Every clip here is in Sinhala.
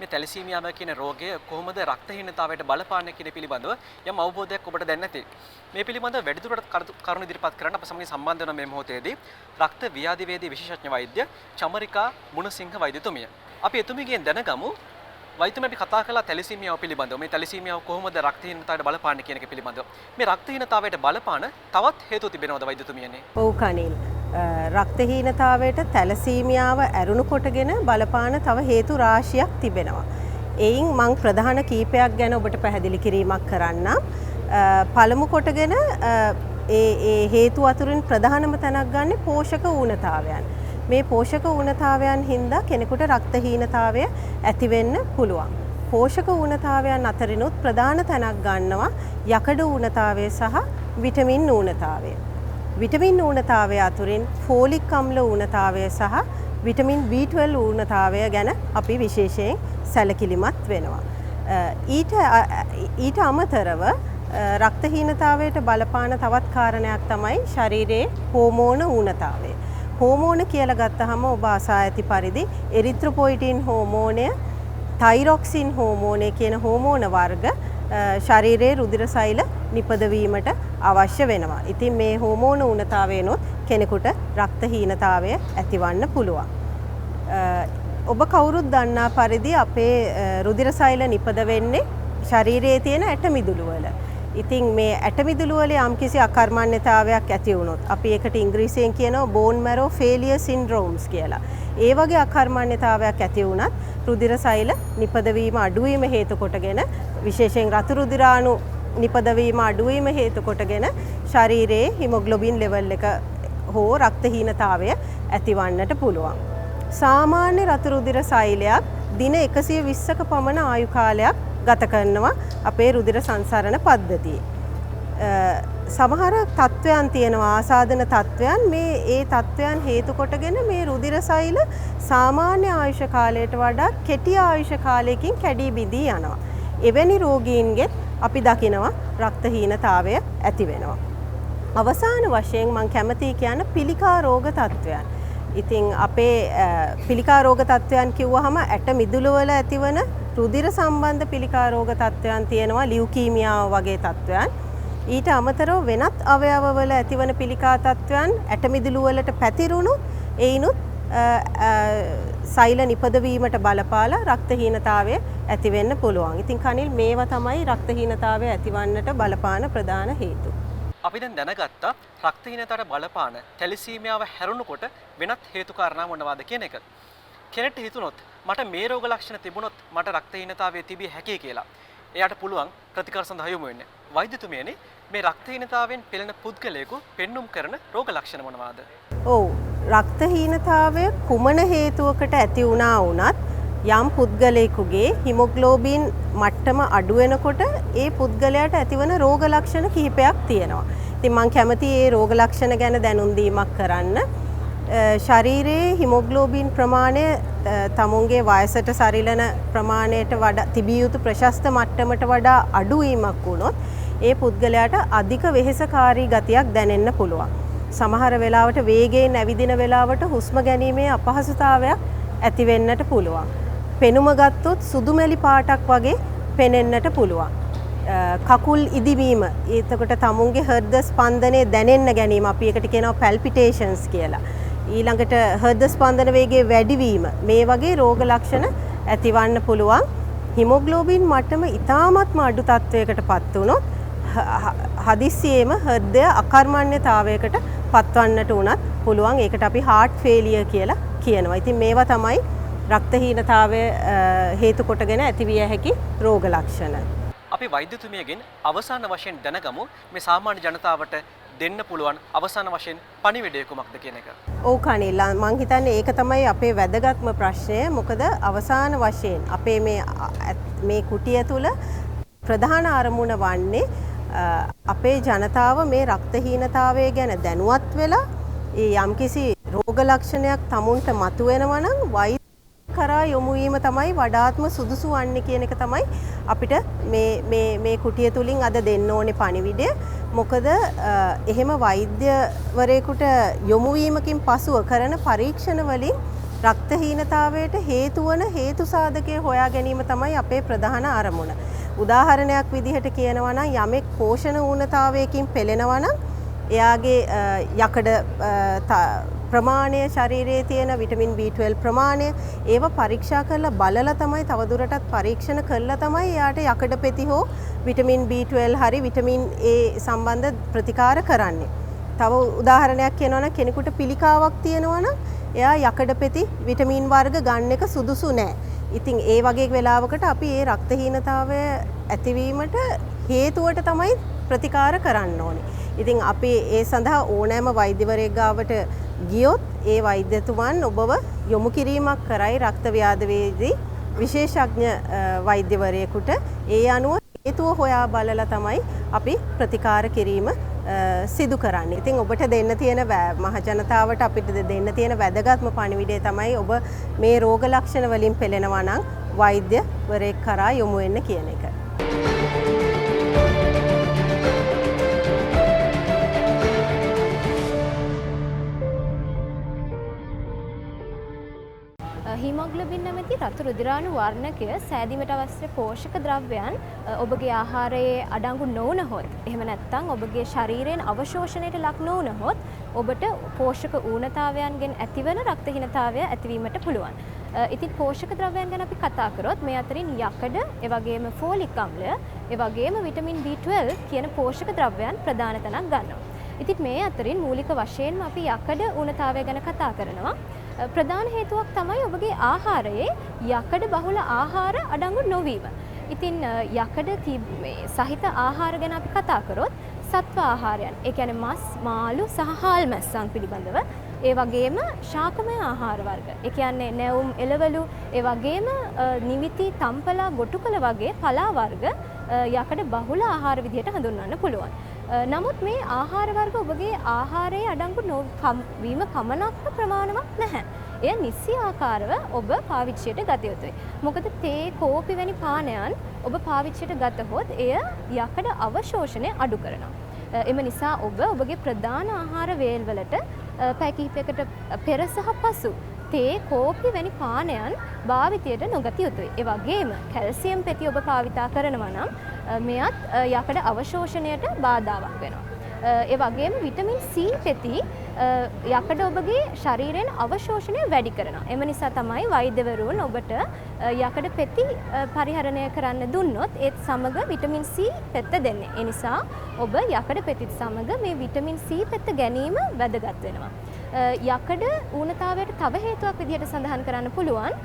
මේ තැලිසීමියාව කියන රෝගය කොහොමද රක්තහීනතාවයට බලපාන්නේ කියන පිළිබඳව යම් අවබෝධයක් ඔබට දැන් නැති. මේ පිළිබඳව වැඩිදුරටත් කරුණු ඉදිරිපත් කරන්න අප සමගින් සම්බන්ධ වන මේ මොහොතේදී රක්ත ව්‍යාධිවේදී විශේෂඥ වෛද්‍ය චමරිකා මුණසිංහ වෛද්‍යතුමිය. අපි එතුමියගෙන් දැනගමු වෛද්‍යතුමිය අපි කතා කළා තැලිසීමියාව පිළිබඳව. මේ තැලිසීමියාව කොහොමද රක්තහීනතාවයට බලපාන්නේ කියන එක පිළිබඳව. මේ රක්තහීනතාවයට බලපාන තවත් හේතු තිබෙනවද වෛද්‍යතුමියනේ? ඔව් කනිල්. රක්තහීනතාවයට තැලසීමියාව ඇරුණු කොටගෙන බලපාන තව හේතු රාශියක් තිබෙනවා. එයින් මං ප්‍රධාන කීපයක් ගැන ඔබට පැහැදිලි කිරීමක් කරන්නම්. පළමු කොටගෙන ඒ හේතු අතුරින් ප්‍රධානම තැනක් ගන්න පෝෂක ඌනතාවයන්. මේ පෝෂක ඌනතාවයන් හින්දා කෙනෙකුට රක්තහීනතාවය ඇති වෙන්න පුළුවන්. පෝෂක ඌනතාවයන් අතරිනුත් ප්‍රධාන තැනක් ගන්නවා යකඩ ඌනතාවය සහ විටමින් ඌනතාවය. විටමින් ඌනතාවය අතුරින් ෆෝලික් අම්ල ඌනතාවය සහ විටමින් B12 ඌනතාවය ගැන අපි විශේෂයෙන් සැලකිලිමත් වෙනවා. ඊට අමතරව රක්තහීනතාවයට බලපාන තවත් කාරණයක් තමයි ශරීරයේ හෝමෝන ඌනතාවය. හෝමෝන කියලා ගත්තහම ඔබ අසා ඇති පරිදි එරිත්‍රොපොයිටින් හෝමෝනය, තයිරොක්සින් හෝමෝනය කියන හෝමෝන වර්ග ශරීරයේ රුධිර සෛල නිපදවීමට අවශ්‍ය වෙනවා. ඉතින් මේ හෝමෝන ඌනතාවයනොත් කෙනෙකුට රක්තහීනතාවය ඇතිවන්න පුළුවන්. ඔබ කවුරුත් දන්නා පරිදි අපේ රුධිර සෛල නිපද වෙන්නේ ශරීරයේ තියෙන ඇටමිදුළු වල. ඉතින් මේ ඇටමිදුළු වල යම්කිසි අකර්මණ්‍යතාවයක් ඇති වුණොත් අපි ඒකට ඉංග්‍රීසියෙන් කියනවා bone marrow failure syndromes කියලා. ඒ වගේ අකර්මණ්‍යතාවයක් ඇති වුණත් රුධිර සෛල නිපදවීම අඩුවීම හේතු කොටගෙන විශේෂයෙන් රතු රුධිරාණු නිපදවීම අඩුවීම හේතු කොටගෙන ශරීරයේ හිමොග්ලොබින් ලෙවල් එක හෝ රක්තහීනතාවය ඇතිවන්නට පුළුවන්. සාමාන්‍ය රතු රුධිර සෛලයක් දින 120ක පමණ ආයු කාලයක් ගත කරනවා අපේ රුධිර සංසරණ පද්ධතියේ. සමහර තත්වයන් තියෙනවා ආසාදන තත්වයන්. ඒ තත්වයන් හේතු කොටගෙන මේ රුධිර සෛල සාමාන්‍ය ආයුෂ කාලයට වඩා කෙටි ආයුෂ කාලයකින් කැඩී බිඳී යනවා. එවැනි රෝගීන්ගෙත් අපි දකිනවා රක්තහීනතාවය ඇති වෙනවා. අවසාන වශයෙන් මම කැමතියි කියන පිළිකා රෝග තත්වයන්. ඉතින් අපේ පිළිකා රෝග තත්වයන් කිව්වහම ඇට මිදුළු වල ඇතිවන රුධිර සම්බන්ධ පිළිකා රෝග තත්වයන් තියෙනවා, ලියුකීමියාව වගේ තත්වයන්. ඊට අමතරව වෙනත් අවයවවල ඇතිවන පිළිකා තත්වයන් ඇට මිදුළු වලට පැතිරුණු ඒිනුත් සෛල නිපදවීමට බලපාලා රක්තහීනතාවය ඇති වෙන්න පුළුවන්. ඉතින් කනිල් මේවා තමයි රක්තහීනතාවය ඇතිවන්නට බලපාන ප්‍රධාන හේතු. අපි දැන් දැනගත්තා රක්තහීනතාවට බලපාන තැලිසීමියාව හැරුණුකොට වෙනත් හේතු කාරණා මොනවාද කියන එක. කෙනෙක්ට හිතුනොත් මට මේ රෝග ලක්ෂණ තිබුණොත් මට රක්තහීනතාවය තිබිය හැකියි කියලා. එයාට පුළුවන් ප්‍රතිකාර සඳහා යොමු වෙන්න. වෛද්‍යතුමියනි, මේ රක්තහීනතාවෙන් පෙළෙන පුද්ගලයෙකු පෙන්눔 කරන රෝග ලක්ෂණ මොනවාද? ඔව්, රක්තහීනතාවය කුමන හේතුවකට ඇති වුණා වුණත් යම් පුද්ගලයෙකුගේ හිමොග්ලෝබින් මට්ටම අඩු වෙනකොට ඒ පුද්ගලයාට ඇතිවන රෝග ලක්ෂණ කිහිපයක් තියෙනවා. ඉතින් මම කැමතියි මේ රෝග ලක්ෂණ ගැන දැනුම් දීමක් කරන්න. ශරීරයේ හිමොග්ලෝබින් ප්‍රමාණය තමුන්ගේ වයසට සරිලන ප්‍රමාණයට වඩා තිබිය යුතු ප්‍රශස්ත මට්ටමට වඩා අඩු වීමක් වුණොත් ඒ පුද්ගලයාට අධික වෙහෙසකාරී ගතියක් දැනෙන්න පුළුවන්. සමහර වෙලාවට වේගයෙන් ඇවිදින වෙලාවට හුස්ම ගැනීමේ අපහසුතාවයක් ඇති වෙන්නට පුළුවන්. පෙනුම ගත්තොත් සුදුමැලි පාටක් වගේ පෙනෙන්නට පුළුවන්. කකුල් ඉදිවීම, එතකොට තමුන්ගේ හෘද ස්පන්දනය දැනෙන්න ගැනීම, අපි ඒකට කියනවා පැල්පිටේෂන්ස් කියලා. ඊළඟට හෘද ස්පන්දන වේගය වැඩිවීම, මේ වගේ රෝග ලක්ෂණ ඇතිවන්න පුළුවන්. හිමොග්ලෝබින් මට්ටම ඉතාමත්ම අඩු තත්වයකට පත් වුණොත් හදිස්සියෙම හෘදය අකර්මණ්‍යතාවයකට පත්වන්නට උනත් පුළුවන්. ඒකට අපි heart failure කියලා කියනවා. ඉතින් මේවා තමයි රක්තහීනතාවය හේතු කොටගෙන ඇතිවිය හැකි රෝග ලක්ෂණ. අපි වෛද්‍යතුමියගෙන් අවසාන වශයෙන් දැනගමු මේ සාමාන්‍ය ජනතාවට දෙන්න පුළුවන් අවසාන වශයෙන් පණිවිඩය කුමක්ද කියන එක. ඔව් කනිල්, මම හිතන්නේ ඒක තමයි අපේ වැදගත්ම ප්‍රශ්නය. මොකද අවසාන වශයෙන් අපේ මේ කුටිය තුල ප්‍රධාන අරමුණ වන්නේ අපේ ජනතාව මේ රක්තහීනතාවය ගැන දැනුවත් වෙලා ඒ යම්කිසි රෝග ලක්ෂණයක් තමුන්ට මතුවෙනවා නම් වෛද්‍ය කරා යොමු වීම තමයි වඩාත්ම සුදුසු වන්නේ කියන එක තමයි අපිට මේ කුටිය තුලින් අද දෙන්න ඕනේ පණිවිඩය. මොකද එහෙම වෛද්‍යවරයෙකුට යොමු වීමකින් පසුව කරන පරීක්ෂණ වලින් රක්තහීනතාවයට හේතු වන හේතු සාධකයේ හොයා ගැනීම තමයි අපේ ප්‍රධාන අරමුණ. උදාහරණයක් විදිහට කියනවා නම් යමෙක් පෝෂණ ඌනතාවයකින් පෙළෙනවා නම් එයාගේ යකඩ ප්‍රමාණය ශරීරයේ තියෙන විටමින් B12 ප්‍රමාණය ඒව පරීක්ෂා කරලා බලලා තමයි තවදුරටත් පරීක්ෂණ කරලා තමයි එයාට යකඩ පෙති හෝ විටමින් B12 හරි විටමින් A සම්බන්ධ ප්‍රතිකාර කරන්නේ. තව උදාහරණයක් කියනවා නම් කෙනෙකුට පිළිකාවක් තියෙනවා නම් එයා යකඩ පෙති විටමින් වර්ග ගන්න එක සුදුසු නෑ. ඉතින් ඒ වගේ වෙලාවකට අපි ඒ රක්තහීනතාවය ඇතිවීමට හේතුවට තමයි ප්‍රතිකාර කරන්න ඕනේ. ඉතින් අපි ඒ සඳහා ඕනෑම වෛද්‍යවරයෙක් ගාවට ගියොත් ඒ වෛද්‍යතුමන් ඔබව යොමු කිරීමක් කරයි රක්ත ව්‍යාධිවේදී විශේෂඥ වෛද්‍යවරයෙකුට. ඒ අනුව හේතුව හොයා බලලා තමයි අපි ප්‍රතිකාර කිරීම සිදු කරන්නේ. ඉතින් ඔබට දෙන්න තියෙන මහ ජනතාවට අපිට දෙන්න තියෙන වැදගත්ම පණිවිඩය තමයි ඔබ මේ රෝග ලක්ෂණ වලින් පෙළෙනවා නම් වෛද්‍යවරයෙක් කරා යොමු වෙන්න කියන එක. හීමොග්ලොබින් නැමැති රතු රුධිරාණු වර්ණකය සෑදීමට අවශ්‍ය පෝෂක ද්‍රව්‍යයන් ඔබගේ ආහාරයේ අඩංගු නොවුනහොත් එහෙම නැත්නම් ඔබගේ ශරීරයෙන් අවශෝෂණයට ලක් නොවුනහොත් ඔබට පෝෂක ඌනතාවයන්ගෙන් ඇතිවන රක්තහීනතාවය ඇතිවීමට පුළුවන්. ඉතින් පෝෂක ද්‍රව්‍යයන් ගැන අපි කතා කරොත් මේ අතරින් යකඩ, ඒ වගේම ෆෝලික් අම්ලය, ඒ වගේම විටමින් B12 කියන පෝෂක ද්‍රව්‍යයන් ප්‍රධාන තැනක් ගන්නවා. ඉතින් මේ අතරින් මූලික වශයෙන්ම අපි යකඩ ඌනතාවය ගැන කතා කරනවා. ප්‍රධාන හේතුවක් තමයි ඔබගේ ආහාරයේ යකඩ බහුල ආහාර අඩංගු නොවීම. ඉතින් යකඩ සහිත ආහාර ගැන අපි කතා කරොත් සත්ව ආහාරයන්, ඒ කියන්නේ මස්, මාළු සහ හාල් මැස්සන් පිළිබඳව, ඒ වගේම ශාකමය ආහාර වර්ග, ඒ කියන්නේ නැවුම්, එළවලු, ඒ වගේම නිමිති, තම්පලා, ගොටුකල වගේ පලා වර්ග යකඩ බහුල ආහාර විදිහට හඳුන්වන්න පුළුවන්. නමුත් මේ ආහාර වර්ග ඔබගේ ආහාරයේ අඩංගු නොවීම පමණක්ම ප්‍රමාණවත් නැහැ. එය නිසි ආකාරව ඔබ පාවිච්චියට ගත යුතුයි. මොකද තේ, කෝපි වැනි පානයන් ඔබ පාවිච්චියට ගතහොත් එය යකඩ අවශෝෂණය අඩු කරනවා. එම නිසා ඔබ ඔබගේ ප්‍රධාන ආහාර වේල්වලට පැය කිහිපයකට පෙර සහ පසු තේ, කෝපි වැනි පානයන් භාවිතයට නොගත යුතුයි. ඒ වගේම කැල්සියම් පෙති ඔබ භාවිතා කරනවා නම් මෙයත් යකඩ අවශෝෂණයට බාධාවක් වෙනවා. ඒ වගේම විටමින් C පෙති යකඩ ඔබගේ ශරීරයෙන් අවශෝෂණය වැඩි කරනවා. එම නිසා තමයි වෛද්‍යවරුන් ඔබට යකඩ පෙති පරිහරණය කරන්න දුන්නොත් ඒත් සමග විටමින් C පෙත්ත දෙන්නේ. ඒ නිසා ඔබ යකඩ පෙතිත් සමග මේ විටමින් C පෙත්ත ගැනීම වැදගත් වෙනවා. යකඩ ඌනතාවයට තව හේතුවක් විදිහට සඳහන් කරන්න පුළුවන්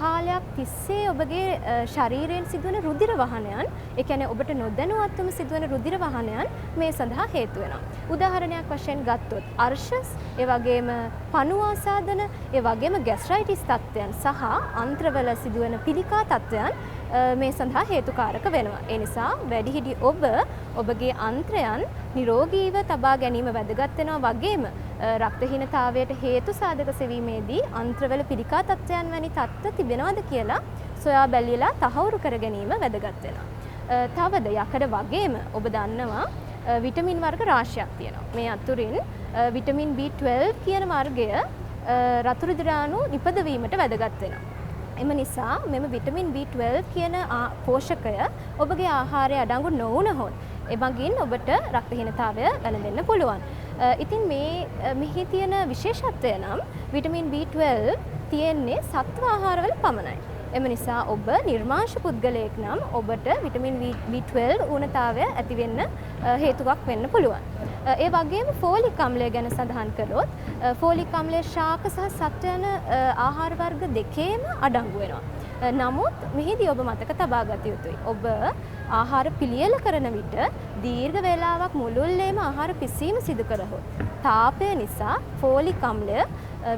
කාලයක් තිස්සේ ඔබගේ ශරීරයෙන් සිදුවන රුධිර වහනයන්, ඒ කියන්නේ ඔබට නොදැනුවත්වම සිදුවන රුධිර වහනයන් මේ සඳහා හේතු වෙනවා. උදාහරණයක් වශයෙන් ගත්තොත් අර්ශස්, ඒ වගේම පණු ආසාදන, ඒ වගේම ગેස්ට්‍රයිටිස් තත්ත්වයන් සහ අන්ත්‍රවල සිදුවන පිළිකා තත්ත්වයන් මේ සඳහා හේතුකාරක වෙනවා. ඒ නිසා වැඩිහිටි ඔබ ඔබගේ අන්ත්‍රයන් නිරෝගීව තබා ගැනීම වැදගත් වෙනවා. වගේම රක්තහීනතාවයට හේතු සාධක සෙවීමේදී අන්ත්‍රවල පිළිකා තත්ත්වයන් වැනි තත්ත්ව තිබෙනවද කියලා සොයා බැලලා තහවුරු කර ගැනීම වැදගත් වෙනවා. තවද යකඩ වගේම ඔබ දන්නවා විටමින් වර්ග රාශියක් තියෙනවා. මේ අතුරින් විටමින් B12 කියන වර්ගය රතු රුධිරාණු නිපදවීමට වැදගත් වෙනවා. එම නිසා මෙම විටමින් B12 කියන පෝෂකය ඔබගේ ආහාරයේ අඩංගු නොවුනහොත් එමගින් ඔබට රක්තහීනතාවය වැළඳෙන්න පුළුවන්. ඉතින් මෙහි තියෙන විශේෂත්වය නම් විටමින් B12 තියෙන්නේ සත්ව ආහාරවල පමණයි. එම නිසා ඔබ නිර්මාංශ පුද්ගලයෙක් නම් ඔබට විටමින් B12 ඌනතාවය ඇති වෙන්න හේතුවක් වෙන්න පුළුවන්. ඒ වගේම ෆෝලික් අම්ලය ගැන සඳහන් කළොත් ෆෝලික් අම්ලය ශාක සහ සත්ව යන ආහාර වර්ග දෙකේම අඩංගු වෙනවා. නමුත් මෙහිදී ඔබ මතක තබා ගත යුතුයි. ඔබ ආහාර පිළියෙල කරන විට දීර්ඝ වේලාවක් මුළුල්ලේම ආහාර පිසීම සිදු කරහොත් තාපය නිසා ෆෝලික් අම්ලය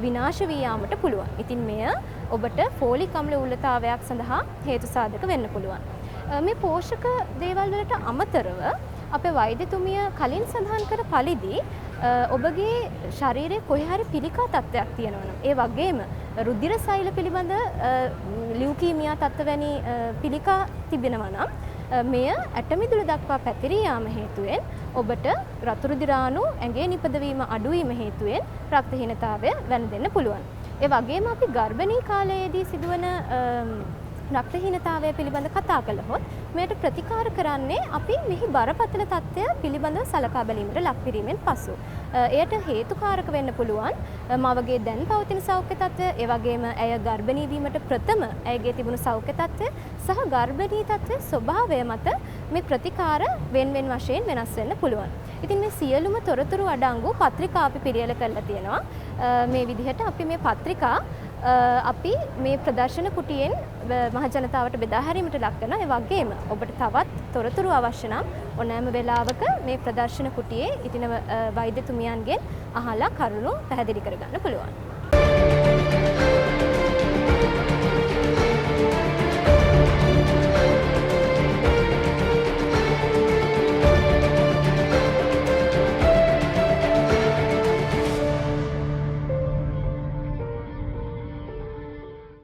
විනාශ වී යාමට පුළුවන්. ඉතින් මෙය ඔබට ෆෝලික් අම්ල ඌලතාවයක් සඳහා හේතු සාධක වෙන්න පුළුවන්. මේ පෝෂක දේවල් වලට අමතරව අපේ වෛද්‍යතුමිය කලින් සඳහන් කර පරිදි ඔබගේ ශරීරයේ කොහේ හරි පිළිකා තත්ත්වයක් තියෙනවා නම් ඒ වගේම රුධිර සෛල පිළිබඳ ලියුකීමියා තත්ත්ව වැනි පිළිකා තිබෙනවා නම් මෙය ඇටමිදුල දක්වා පැතිරී යාම හේතුවෙන් ඔබට රතු රුධිරාණු ඇඟේ නිපදවීම අඩු වීම හේතුවෙන් රක්තහීනතාවය වැළඳෙන්න පුළුවන්. ඒ වගේම අපි ගර්භණී කාලයේදී සිදුවන රක්තහීනතාවය පිළිබඳ කතා කළහොත් මෙයට ප්‍රතිකාර කරන්නේ අපි මෙහි බරපතල තත්ත්වය පිළිබඳව සලකා බැලීමට ලක් කිරීමෙන් පසු. එයට හේතුකාරක වෙන්න පුළුවන් මවගේ දැන් පවතින සෞඛ්‍ය තත්ත්වය, ඒ වගේම ඇය ගර්භණී වීමට ප්‍රථම ඇයගේ තිබුණු සෞඛ්‍ය තත්ත්වය සහ ගර්භණී තත්ත්වයේ ස්වභාවය මත මේ ප්‍රතිකාර වෙන වශයෙන් වෙනස් වෙන්න පුළුවන්. ඉතින් මේ සියලුම තොරතුරු අඩංගු පත්‍රිකා අපි පිළියෙල කරලා තියෙනවා. මේ විදිහට අපි මේ පත්‍රිකා අපි මේ ප්‍රදර්ශන කුටියෙන් මහජනතාවට බෙදා හැරීමට ලක් කරනවා. ඒ වගේම ඔබට තවත් තොරතුරු අවශ්‍ය නම් ඕනෑම වෙලාවක මේ ප්‍රදර්ශන කුටියේ ඉතින වෛද්‍යතුමියන්ගෙන් අහලා කරුණු පැහැදිලි කරගන්න පුළුවන්.